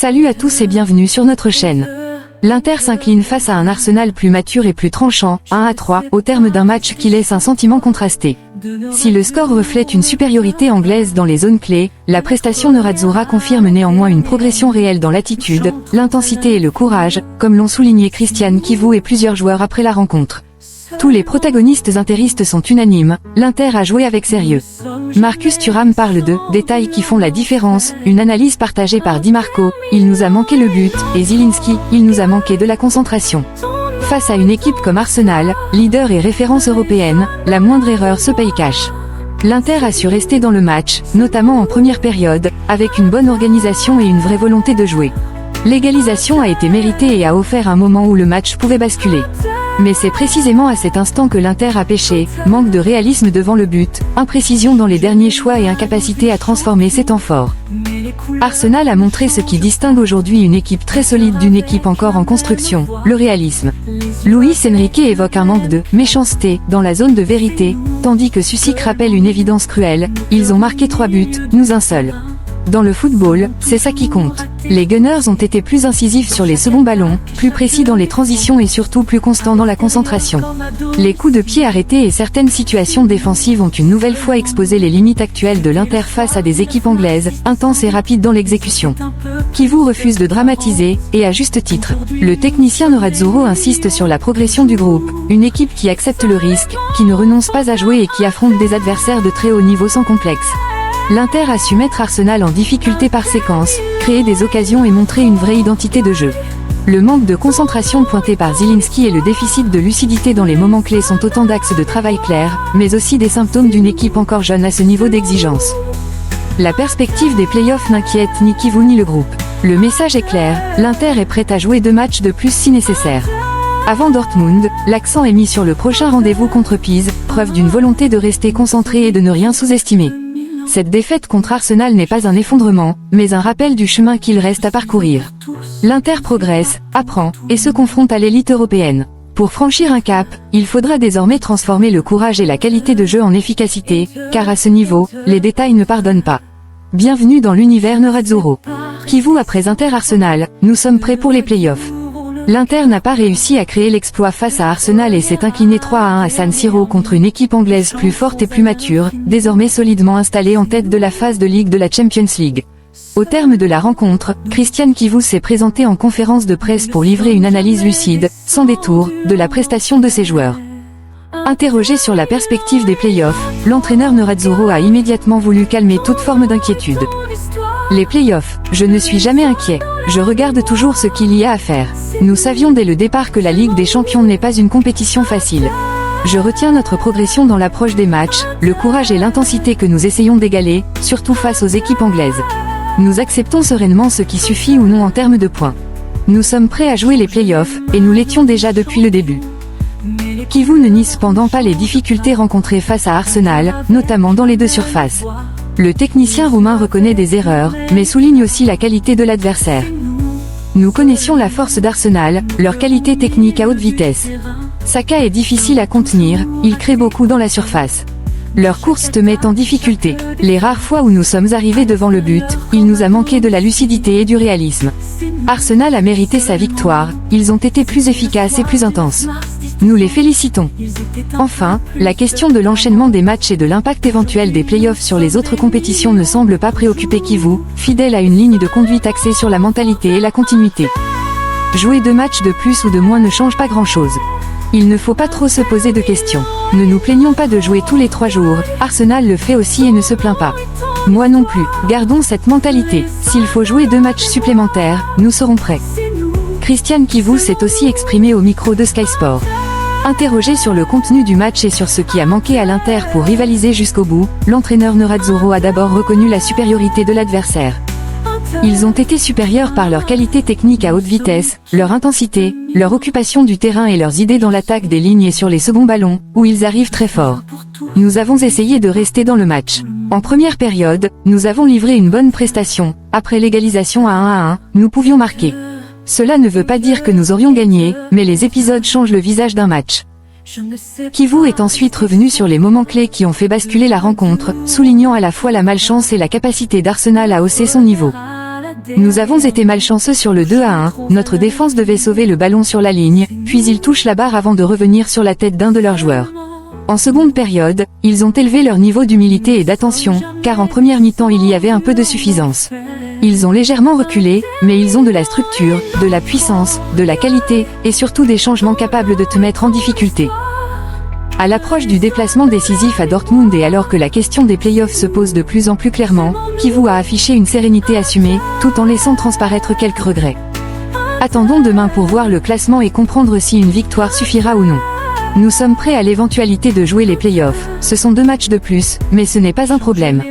Salut à tous et bienvenue sur notre chaîne. L'Inter s'incline face à un Arsenal plus mature et plus tranchant, 1-3, au terme d'un match qui laisse un sentiment contrasté. Si le score reflète une supériorité anglaise dans les zones clés, la prestation Nerazzurra confirme néanmoins une progression réelle dans l'attitude, l'intensité et le courage, comme l'ont souligné Christian Chivu et plusieurs joueurs après la rencontre. Tous les protagonistes interistes sont unanimes, l'Inter a joué avec sérieux. Marcus Thuram parle de « détails qui font la différence », une analyse partagée par Di Marco, « il nous a manqué le but » et Zielinski, « il nous a manqué de la concentration ». Face à une équipe comme Arsenal, leader et référence européenne, la moindre erreur se paye cash. L'Inter a su rester dans le match, notamment en première période, avec une bonne organisation et une vraie volonté de jouer. L'égalisation a été méritée et a offert un moment où le match pouvait basculer. Mais c'est précisément à cet instant que l'Inter a péché, manque de réalisme devant le but, imprécision dans les derniers choix et incapacité à transformer ses temps forts. Arsenal a montré ce qui distingue aujourd'hui une équipe très solide d'une équipe encore en construction, le réalisme. Luis Enrique évoque un manque de « méchanceté » dans la zone de vérité, tandis que Susic rappelle une évidence cruelle, ils ont marqué 3 buts, nous un seul. Dans le football, c'est ça qui compte. Les Gunners ont été plus incisifs sur les seconds ballons, plus précis dans les transitions et surtout plus constants dans la concentration. Les coups de pied arrêtés et certaines situations défensives ont une nouvelle fois exposé les limites actuelles de l'Inter face à des équipes anglaises, intenses et rapides dans l'exécution. Chivu refuse de dramatiser, et à juste titre. Le technicien Nerazzurra insiste sur la progression du groupe, une équipe qui accepte le risque, qui ne renonce pas à jouer et qui affronte des adversaires de très haut niveau sans complexe. L'Inter a su mettre Arsenal en difficulté par séquence, créer des occasions et montrer une vraie identité de jeu. Le manque de concentration pointé par Zielinski et le déficit de lucidité dans les moments clés sont autant d'axes de travail clairs, mais aussi des symptômes d'une équipe encore jeune à ce niveau d'exigence. La perspective des playoffs n'inquiète ni Chivu ni le groupe. Le message est clair, l'Inter est prête à jouer 2 matchs de plus si nécessaire. Avant Dortmund, l'accent est mis sur le prochain rendez-vous contre Pise, preuve d'une volonté de rester concentré et de ne rien sous-estimer. Cette défaite contre Arsenal n'est pas un effondrement, mais un rappel du chemin qu'il reste à parcourir. L'Inter progresse, apprend, et se confronte à l'élite européenne. Pour franchir un cap, il faudra désormais transformer le courage et la qualité de jeu en efficacité, car à ce niveau, les détails ne pardonnent pas. Bienvenue dans l'univers Nerazzurra. Chivu après Inter-Arsenal, nous sommes prêts pour les playoffs. L'Inter n'a pas réussi à créer l'exploit face à Arsenal et s'est incliné 3-1 à San Siro contre une équipe anglaise plus forte et plus mature, désormais solidement installée en tête de la phase de Ligue de la Champions League. Au terme de la rencontre, Christian Chivu s'est présenté en conférence de presse pour livrer une analyse lucide, sans détour, de la prestation de ses joueurs. Interrogé sur la perspective des playoffs, l'entraîneur Nerazzurra a immédiatement voulu calmer toute forme d'inquiétude. Les playoffs, je ne suis jamais inquiet. Je regarde toujours ce qu'il y a à faire. Nous savions dès le départ que la Ligue des Champions n'est pas une compétition facile. Je retiens notre progression dans l'approche des matchs, le courage et l'intensité que nous essayons d'égaler, surtout face aux équipes anglaises. Nous acceptons sereinement ce qui suffit ou non en termes de points. Nous sommes prêts à jouer les playoffs, et nous l'étions déjà depuis le début. Chivu ne nie cependant pas les difficultés rencontrées face à Arsenal, notamment dans les 2 surfaces. Le technicien roumain reconnaît des erreurs, mais souligne aussi la qualité de l'adversaire. Nous connaissions la force d'Arsenal, leur qualité technique à haute vitesse. Saka est difficile à contenir, il crée beaucoup dans la surface. Leur course te met en difficulté. Les rares fois où nous sommes arrivés devant le but, il nous a manqué de la lucidité et du réalisme. Arsenal a mérité sa victoire, ils ont été plus efficaces et plus intenses. Nous les félicitons. Enfin, la question de l'enchaînement des matchs et de l'impact éventuel des playoffs sur les autres compétitions ne semble pas préoccuper Chivu, fidèle à une ligne de conduite axée sur la mentalité et la continuité. Jouer 2 matchs de plus ou de moins ne change pas grand-chose. Il ne faut pas trop se poser de questions. Ne nous plaignons pas de jouer tous les 3 jours, Arsenal le fait aussi et ne se plaint pas. Moi non plus, gardons cette mentalité. S'il faut jouer 2 matchs supplémentaires, nous serons prêts. Christian Chivu s'est aussi exprimé au micro de Sky Sport. Interrogé sur le contenu du match et sur ce qui a manqué à l'Inter pour rivaliser jusqu'au bout, l'entraîneur Nerazzurra a d'abord reconnu la supériorité de l'adversaire. Ils ont été supérieurs par leur qualité technique à haute vitesse, leur intensité, leur occupation du terrain et leurs idées dans l'attaque des lignes et sur les seconds ballons, où ils arrivent très fort. Nous avons essayé de rester dans le match. En première période, nous avons livré une bonne prestation. Après l'égalisation à 1-1, nous pouvions marquer. Cela ne veut pas dire que nous aurions gagné, mais les épisodes changent le visage d'un match. Chivu est ensuite revenu sur les moments clés qui ont fait basculer la rencontre, soulignant à la fois la malchance et la capacité d'Arsenal à hausser son niveau. Nous avons été malchanceux sur le 2-1, notre défense devait sauver le ballon sur la ligne, puis ils touchent la barre avant de revenir sur la tête d'un de leurs joueurs. En seconde période, ils ont élevé leur niveau d'humilité et d'attention, car en première mi-temps il y avait un peu de suffisance. Ils ont légèrement reculé, mais ils ont de la structure, de la puissance, de la qualité, et surtout des changements capables de te mettre en difficulté. À l'approche du déplacement décisif à Dortmund et alors que la question des playoffs se pose de plus en plus clairement, Kivu a affiché une sérénité assumée, tout en laissant transparaître quelques regrets. Attendons demain pour voir le classement et comprendre si une victoire suffira ou non. Nous sommes prêts à l'éventualité de jouer les playoffs, ce sont 2 matchs de plus, mais ce n'est pas un problème.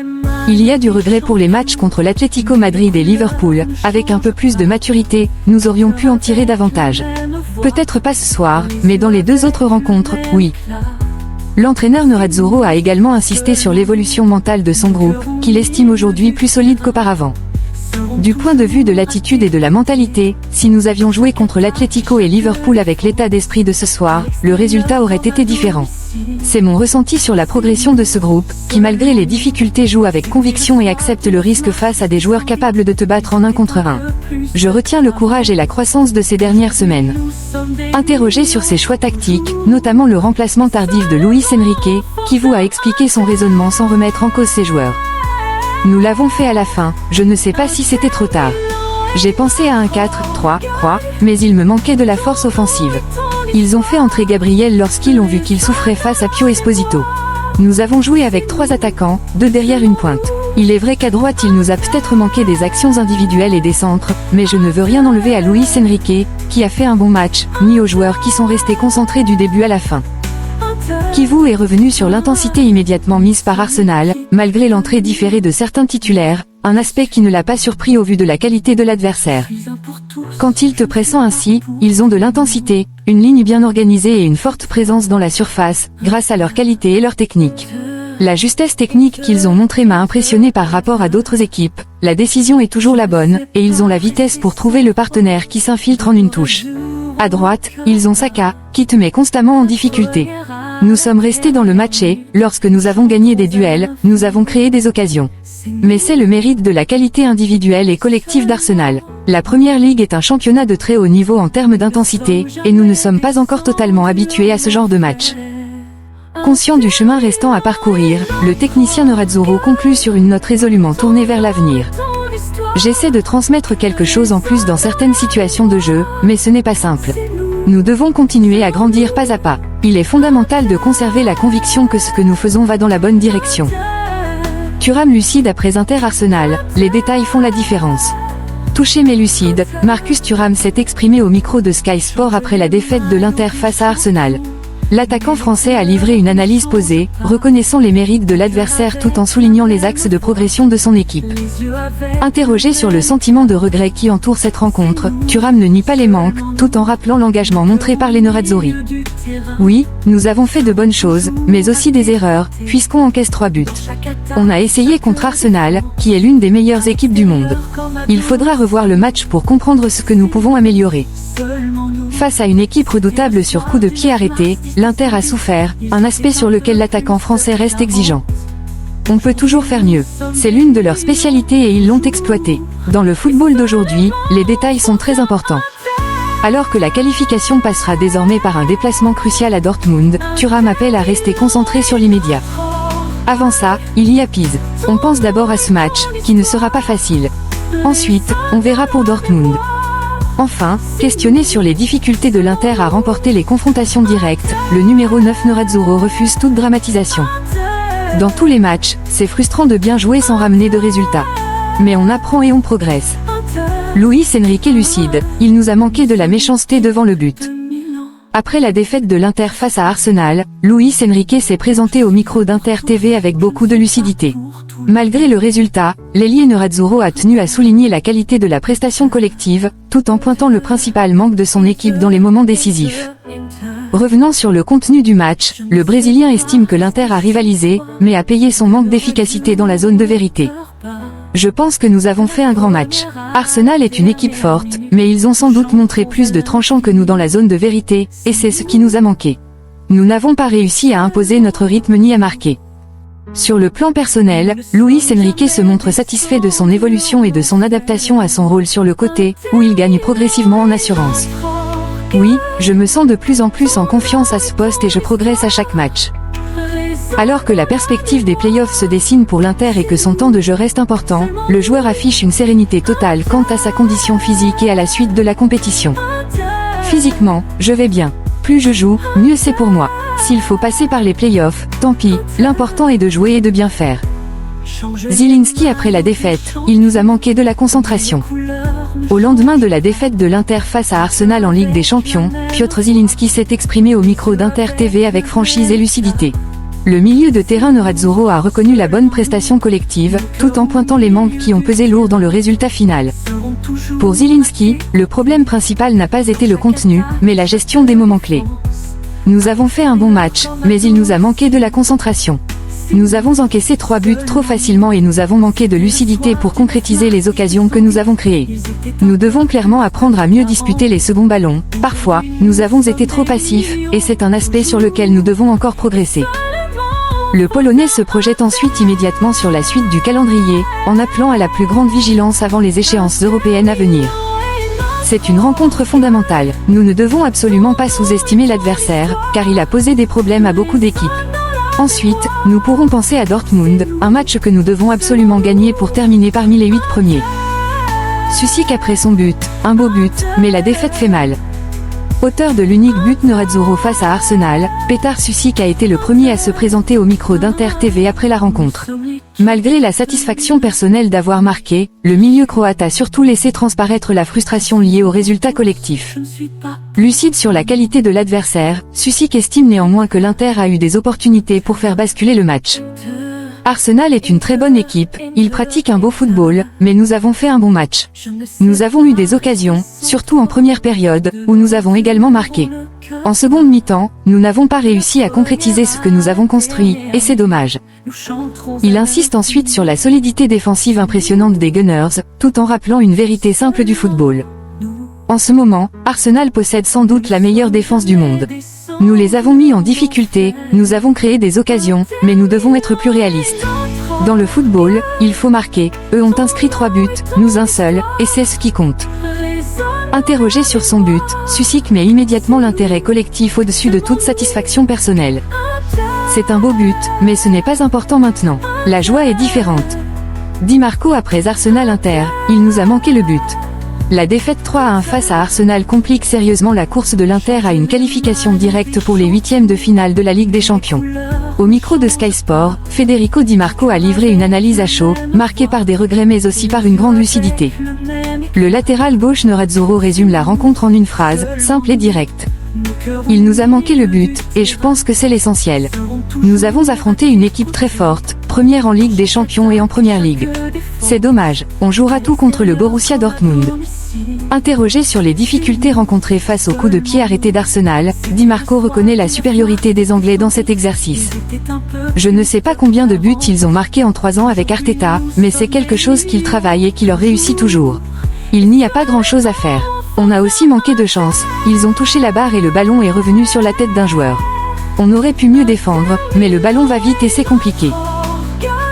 Il y a du regret pour les matchs contre l'Atlético Madrid et Liverpool, avec un peu plus de maturité, nous aurions pu en tirer davantage. Peut-être pas ce soir, mais dans les 2 autres rencontres, oui. L'entraîneur Nerazzurro a également insisté sur l'évolution mentale de son groupe, qu'il estime aujourd'hui plus solide qu'auparavant. Du point de vue de l'attitude et de la mentalité, si nous avions joué contre l'Atlético et Liverpool avec l'état d'esprit de ce soir, le résultat aurait été différent. C'est mon ressenti sur la progression de ce groupe, qui malgré les difficultés joue avec conviction et accepte le risque face à des joueurs capables de te battre en 1 contre 1. Je retiens le courage et la croissance de ces dernières semaines. Interrogé sur ses choix tactiques, notamment le remplacement tardif de Luis Enrique, Kivu a expliqué son raisonnement sans remettre en cause ses joueurs. Nous l'avons fait à la fin, je ne sais pas si c'était trop tard. J'ai pensé à un 4-3-3, mais il me manquait de la force offensive. Ils ont fait entrer Gabriel lorsqu'ils ont vu qu'il souffrait face à Pio Esposito. Nous avons joué avec 3 attaquants, 2 derrière une pointe. Il est vrai qu'à droite il nous a peut-être manqué des actions individuelles et des centres, mais je ne veux rien enlever à Luis Enrique, qui a fait un bon match, ni aux joueurs qui sont restés concentrés du début à la fin. Kivu est revenu sur l'intensité immédiatement mise par Arsenal, malgré l'entrée différée de certains titulaires, un aspect qui ne l'a pas surpris au vu de la qualité de l'adversaire. Quand ils te pressent ainsi, ils ont de l'intensité, une ligne bien organisée et une forte présence dans la surface, grâce à leur qualité et leur technique. La justesse technique qu'ils ont montrée m'a impressionné par rapport à d'autres équipes, la décision est toujours la bonne, et ils ont la vitesse pour trouver le partenaire qui s'infiltre en une touche. À droite, ils ont Saka, qui te met constamment en difficulté. Nous sommes restés dans le match et, lorsque nous avons gagné des duels, nous avons créé des occasions. Mais c'est le mérite de la qualité individuelle et collective d'Arsenal. La Première Ligue est un championnat de très haut niveau en termes d'intensité, et nous ne sommes pas encore totalement habitués à ce genre de match. Conscient du chemin restant à parcourir, le technicien Nerazzurro conclut sur une note résolument tournée vers l'avenir. J'essaie de transmettre quelque chose en plus dans certaines situations de jeu, mais ce n'est pas simple. Nous devons continuer à grandir pas à pas. Il est fondamental de conserver la conviction que ce que nous faisons va dans la bonne direction. Thuram lucide après Inter-Arsenal, les détails font la différence. Touché mais lucide, Marcus Thuram s'est exprimé au micro de Sky Sport après la défaite de l'Inter face à Arsenal. L'attaquant français a livré une analyse posée, reconnaissant les mérites de l'adversaire tout en soulignant les axes de progression de son équipe. Interrogé sur le sentiment de regret qui entoure cette rencontre, Thuram ne nie pas les manques, tout en rappelant l'engagement montré par les Nerazzurri. Oui, nous avons fait de bonnes choses, mais aussi des erreurs, puisqu'on encaisse 3 buts. On a essayé contre Arsenal, qui est l'une des meilleures équipes du monde. Il faudra revoir le match pour comprendre ce que nous pouvons améliorer. Face à une équipe redoutable sur coup de pied arrêté, l'Inter a souffert, un aspect sur lequel l'attaquant français reste exigeant. On peut toujours faire mieux. C'est l'une de leurs spécialités et ils l'ont exploité. Dans le football d'aujourd'hui, les détails sont très importants. Alors que la qualification passera désormais par un déplacement crucial à Dortmund, Thuram appelle à rester concentré sur l'immédiat. Avant ça, il y a Pise. On pense d'abord à ce match, qui ne sera pas facile. Ensuite, on verra pour Dortmund. Enfin, questionné sur les difficultés de l'Inter à remporter les confrontations directes, le numéro 9 Nerazzurro refuse toute dramatisation. Dans tous les matchs, c'est frustrant de bien jouer sans ramener de résultats. Mais on apprend et on progresse. Luis Enrique lucide, il nous a manqué de la méchanceté devant le but. Après la défaite de l'Inter face à Arsenal, Luis Enrique s'est présenté au micro d'Inter TV avec beaucoup de lucidité. Malgré le résultat, l'ailier Nerazzurro a tenu à souligner la qualité de la prestation collective, tout en pointant le principal manque de son équipe dans les moments décisifs. Revenant sur le contenu du match, le Brésilien estime que l'Inter a rivalisé, mais a payé son manque d'efficacité dans la zone de vérité. Je pense que nous avons fait un grand match. Arsenal est une équipe forte, mais ils ont sans doute montré plus de tranchants que nous dans la zone de vérité, et c'est ce qui nous a manqué. Nous n'avons pas réussi à imposer notre rythme ni à marquer. Sur le plan personnel, Luis Enrique se montre satisfait de son évolution et de son adaptation à son rôle sur le côté, où il gagne progressivement en assurance. Oui, je me sens de plus en plus en confiance à ce poste et je progresse à chaque match. Alors que la perspective des playoffs se dessine pour l'Inter et que son temps de jeu reste important, le joueur affiche une sérénité totale quant à sa condition physique et à la suite de la compétition. Physiquement, je vais bien. Plus je joue, mieux c'est pour moi. S'il faut passer par les playoffs, tant pis, l'important est de jouer et de bien faire. Zielinski après la défaite, il nous a manqué de la concentration. Au lendemain de la défaite de l'Inter face à Arsenal en Ligue des Champions, Piotr Zielinski s'est exprimé au micro d'Inter TV avec franchise et lucidité. Le milieu de terrain Nerazzurro a reconnu la bonne prestation collective, tout en pointant les manques qui ont pesé lourd dans le résultat final. Pour Zielinski, le problème principal n'a pas été le contenu, mais la gestion des moments clés. Nous avons fait un bon match, mais il nous a manqué de la concentration. Nous avons encaissé 3 buts trop facilement et nous avons manqué de lucidité pour concrétiser les occasions que nous avons créées. Nous devons clairement apprendre à mieux disputer les seconds ballons. Parfois, nous avons été trop passifs, et c'est un aspect sur lequel nous devons encore progresser. Le Polonais se projette ensuite immédiatement sur la suite du calendrier, en appelant à la plus grande vigilance avant les échéances européennes à venir. C'est une rencontre fondamentale. Nous ne devons absolument pas sous-estimer l'adversaire, car il a posé des problèmes à beaucoup d'équipes. Ensuite, nous pourrons penser à Dortmund, un match que nous devons absolument gagner pour terminer parmi les 8 premiers. Sušić après son but, un beau but, mais la défaite fait mal. Auteur de l'unique but Nerazzurro face à Arsenal, Petar Sušić a été le premier à se présenter au micro d'Inter TV après la rencontre. Malgré la satisfaction personnelle d'avoir marqué, le milieu croate a surtout laissé transparaître la frustration liée au résultat collectif. Lucide sur la qualité de l'adversaire, Sušić estime néanmoins que l'Inter a eu des opportunités pour faire basculer le match. Arsenal est une très bonne équipe, ils pratiquent un beau football, mais nous avons fait un bon match. Nous avons eu des occasions, surtout en première période, où nous avons également marqué. En seconde mi-temps, nous n'avons pas réussi à concrétiser ce que nous avons construit, et c'est dommage. Il insiste ensuite sur la solidité défensive impressionnante des Gunners, tout en rappelant une vérité simple du football. En ce moment, Arsenal possède sans doute la meilleure défense du monde. Nous les avons mis en difficulté, nous avons créé des occasions, mais nous devons être plus réalistes. Dans le football, il faut marquer, eux ont inscrit 3 buts, nous un seul, et c'est ce qui compte. Interrogé sur son but, Sušić met immédiatement l'intérêt collectif au-dessus de toute satisfaction personnelle. C'est un beau but, mais ce n'est pas important maintenant. La joie est différente. Di Marco après Arsenal Inter, il nous a manqué le but. La défaite 3-1 face à Arsenal complique sérieusement la course de l'Inter à une qualification directe pour les 8e de finale de la Ligue des Champions. Au micro de Sky Sport, Federico Di Marco a livré une analyse à chaud, marquée par des regrets mais aussi par une grande lucidité. Le latéral gauche Nerazzurro résume la rencontre en une phrase, simple et directe. Il nous a manqué le but, et je pense que c'est l'essentiel. Nous avons affronté une équipe très forte, première en Ligue des Champions et en Première Ligue. C'est dommage, on jouera tout contre le Borussia Dortmund. Interrogé sur les difficultés rencontrées face au coup de pied arrêté d'Arsenal, Di Marco reconnaît la supériorité des Anglais dans cet exercice. Je ne sais pas combien de buts ils ont marqué en 3 ans avec Arteta, mais c'est quelque chose qu'ils travaillent et qui leur réussit toujours. Il n'y a pas grand-chose à faire. On a aussi manqué de chance, ils ont touché la barre et le ballon est revenu sur la tête d'un joueur. On aurait pu mieux défendre, mais le ballon va vite et c'est compliqué.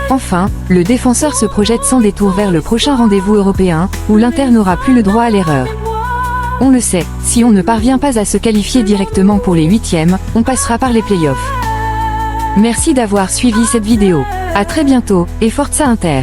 Enfin, le défenseur se projette sans détour vers le prochain rendez-vous européen, où l'Inter n'aura plus le droit à l'erreur. On le sait, si on ne parvient pas à se qualifier directement pour les 8e, on passera par les playoffs. Merci d'avoir suivi cette vidéo. À très bientôt, et Forza Inter!